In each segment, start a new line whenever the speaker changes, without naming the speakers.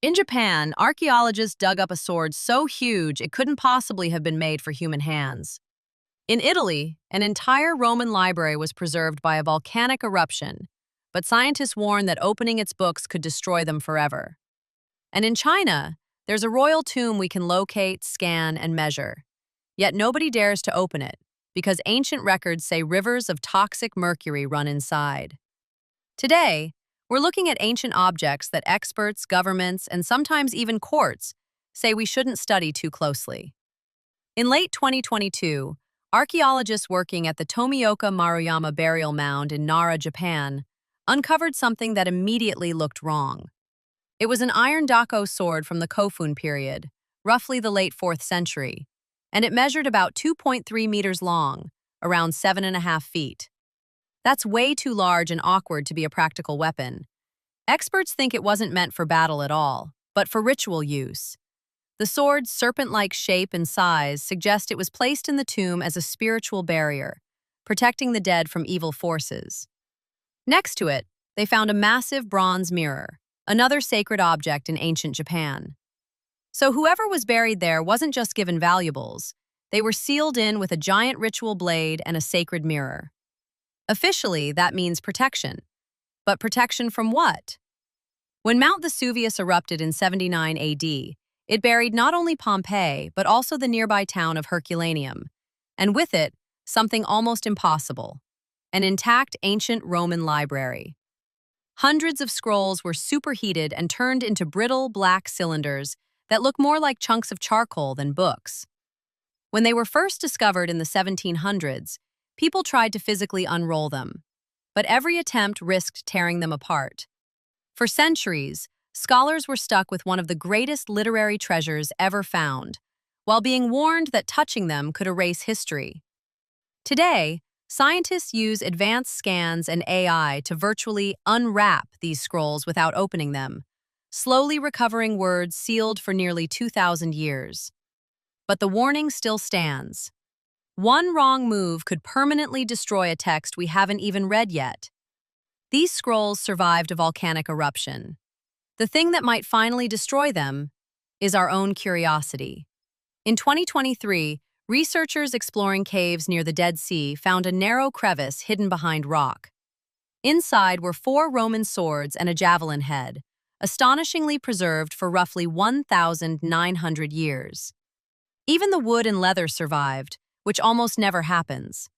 In Japan, archaeologists dug up a sword so huge it couldn't possibly have been made for human hands. In Italy, an entire Roman library was preserved by a volcanic eruption, but scientists warn that opening its books could destroy them forever. And in China, there's a royal tomb we can locate, scan, and measure. Yet nobody dares to open it, because ancient records say rivers of toxic mercury run inside. Today, we're looking at ancient objects that experts, governments, and sometimes even courts say we shouldn't study too closely. In late 2022, archaeologists working at the Tomioka Maruyama burial mound in Nara, Japan, uncovered something that immediately looked wrong. It was an iron dako sword from the Kofun period, roughly the late 4th century, and it measured about 2.3 meters long, around 7.5 feet. That's way too large and awkward to be a practical weapon. Experts think it wasn't meant for battle at all, but for ritual use. The sword's serpent-like shape and size suggest it was placed in the tomb as a spiritual barrier, protecting the dead from evil forces. Next to it, they found a massive bronze mirror, another sacred object in ancient Japan. So whoever was buried there wasn't just given valuables, they were sealed in with a giant ritual blade and a sacred mirror. Officially, that means protection. But protection from what? When Mount Vesuvius erupted in 79 AD, it buried not only Pompeii, but also the nearby town of Herculaneum, and with it, something almost impossible, an intact ancient Roman library. Hundreds of scrolls were superheated and turned into brittle black cylinders that look more like chunks of charcoal than books. When they were first discovered in the 1700s, people tried to physically unroll them, but every attempt risked tearing them apart. For centuries, scholars were stuck with one of the greatest literary treasures ever found, while being warned that touching them could erase history. Today, scientists use advanced scans and AI to virtually unwrap these scrolls without opening them, slowly recovering words sealed for nearly 2,000 years. But the warning still stands. One wrong move could permanently destroy a text we haven't even read yet. These scrolls survived a volcanic eruption. The thing that might finally destroy them is our own curiosity. In 2023, researchers exploring caves near the Dead Sea found a narrow crevice hidden behind rock. Inside were 4 Roman swords and a javelin head, astonishingly preserved for roughly 1,900 years. Even the wood and leather survived, which almost never happens.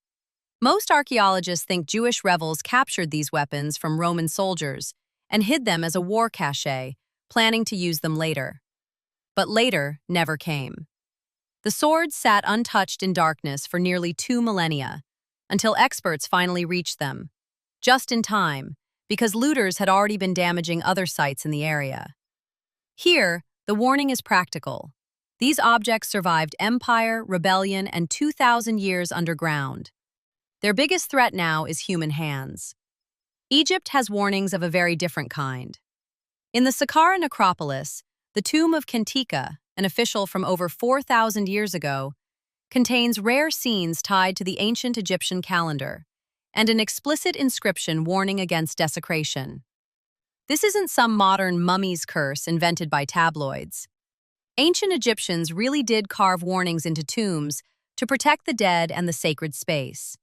Most archaeologists think Jewish rebels captured these weapons from Roman soldiers and hid them as a war cache, planning to use them later. But later never came. The swords sat untouched in darkness for nearly 2 millennia, until experts finally reached them, just in time, because looters had already been damaging other sites in the area. Here, the warning is practical. These objects survived empire, rebellion, and 2,000 years underground. Their biggest threat now is human hands. Egypt has warnings of a very different kind. In the Saqqara necropolis, the tomb of Kentika, an official from over 4,000 years ago, contains rare scenes tied to the ancient Egyptian calendar and an explicit inscription warning against desecration. This isn't some modern mummy's curse invented by tabloids. Ancient Egyptians really did carve warnings into tombs to protect the dead and the sacred space.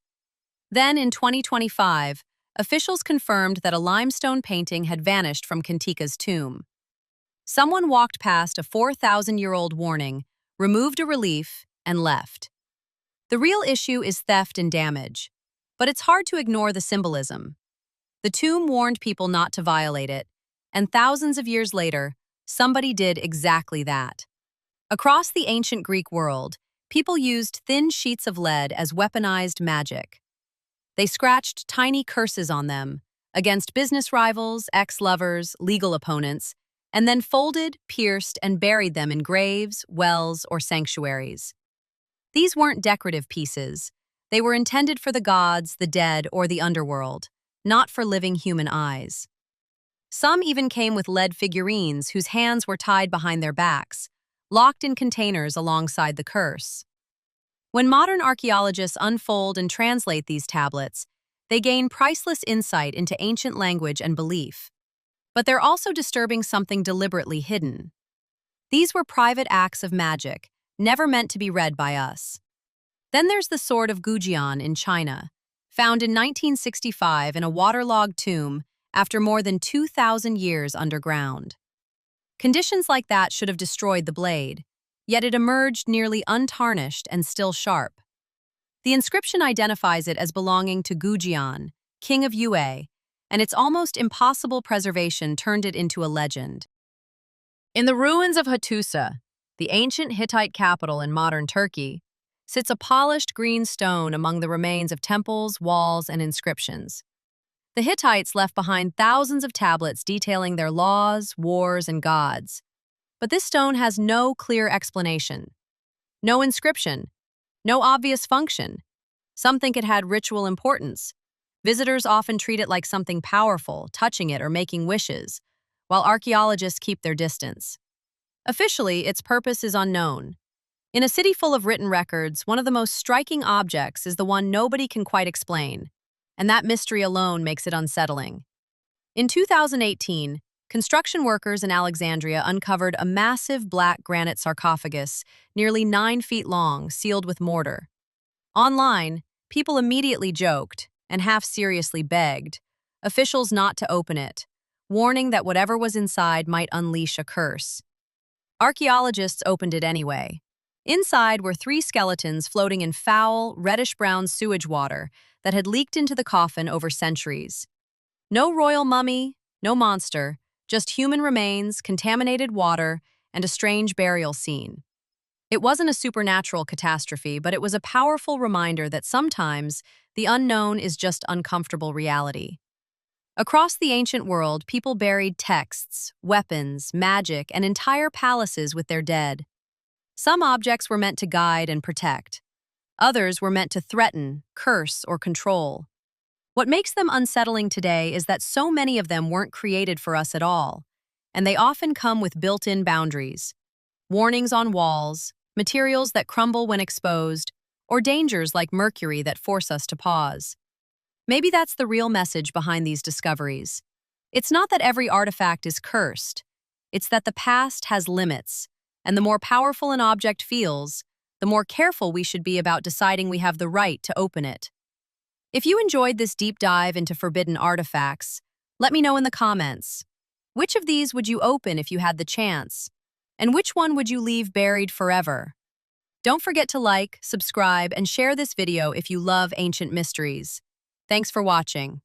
Then, in 2025, officials confirmed that a limestone painting had vanished from Kentika's tomb. Someone walked past a 4,000-year-old warning, removed a relief, and left. The real issue is theft and damage, but it's hard to ignore the symbolism. The tomb warned people not to violate it, and thousands of years later, somebody did exactly that. Across the ancient Greek world, people used thin sheets of lead as weaponized magic. They scratched tiny curses on them, against business rivals, ex-lovers, legal opponents, and then folded, pierced, and buried them in graves, wells, or sanctuaries. These weren't decorative pieces. They were intended for the gods, the dead, or the underworld, not for living human eyes. Some even came with lead figurines whose hands were tied behind their backs, locked in containers alongside the curse. When modern archaeologists unfold and translate these tablets, they gain priceless insight into ancient language and belief. But they're also disturbing something deliberately hidden. These were private acts of magic, never meant to be read by us. Then there's the Sword of Gujian in China, found in 1965 in a waterlogged tomb after more than 2,000 years underground. Conditions like that should have destroyed the blade, yet it emerged nearly untarnished and still sharp. The inscription identifies it as belonging to Gujian, king of Yue, and its almost impossible preservation turned it into a legend. In the ruins of Hattusa, the ancient Hittite capital in modern Turkey, sits a polished green stone among the remains of temples, walls, and inscriptions. The Hittites left behind thousands of tablets detailing their laws, wars, and gods. But this stone has no clear explanation. No inscription. No obvious function. Some think it had ritual importance. Visitors often treat it like something powerful, touching it or making wishes, while archaeologists keep their distance. Officially, its purpose is unknown. In a city full of written records, one of the most striking objects is the one nobody can quite explain, and that mystery alone makes it unsettling. In 2018, construction workers in Alexandria uncovered a massive black granite sarcophagus, nearly 9 feet long, sealed with mortar. Online, people immediately joked, and half-seriously begged, officials not to open it, warning that whatever was inside might unleash a curse. Archaeologists opened it anyway. Inside were 3 skeletons floating in foul, reddish-brown sewage water that had leaked into the coffin over centuries. No royal mummy, no monster, just human remains, contaminated water, and a strange burial scene. It wasn't a supernatural catastrophe, but it was a powerful reminder that sometimes the unknown is just uncomfortable reality. Across the ancient world, people buried texts, weapons, magic, and entire palaces with their dead. Some objects were meant to guide and protect. Others were meant to threaten, curse, or control. What makes them unsettling today is that so many of them weren't created for us at all, and they often come with built-in boundaries. Warnings on walls, materials that crumble when exposed, or dangers like mercury that force us to pause. Maybe that's the real message behind these discoveries. It's not that every artifact is cursed. It's that the past has limits, and the more powerful an object feels, the more careful we should be about deciding we have the right to open it. If you enjoyed this deep dive into forbidden artifacts, let me know in the comments. Which of these would you open if you had the chance? And which one would you leave buried forever? Don't forget to like, subscribe, and share this video if you love ancient mysteries. Thanks for watching.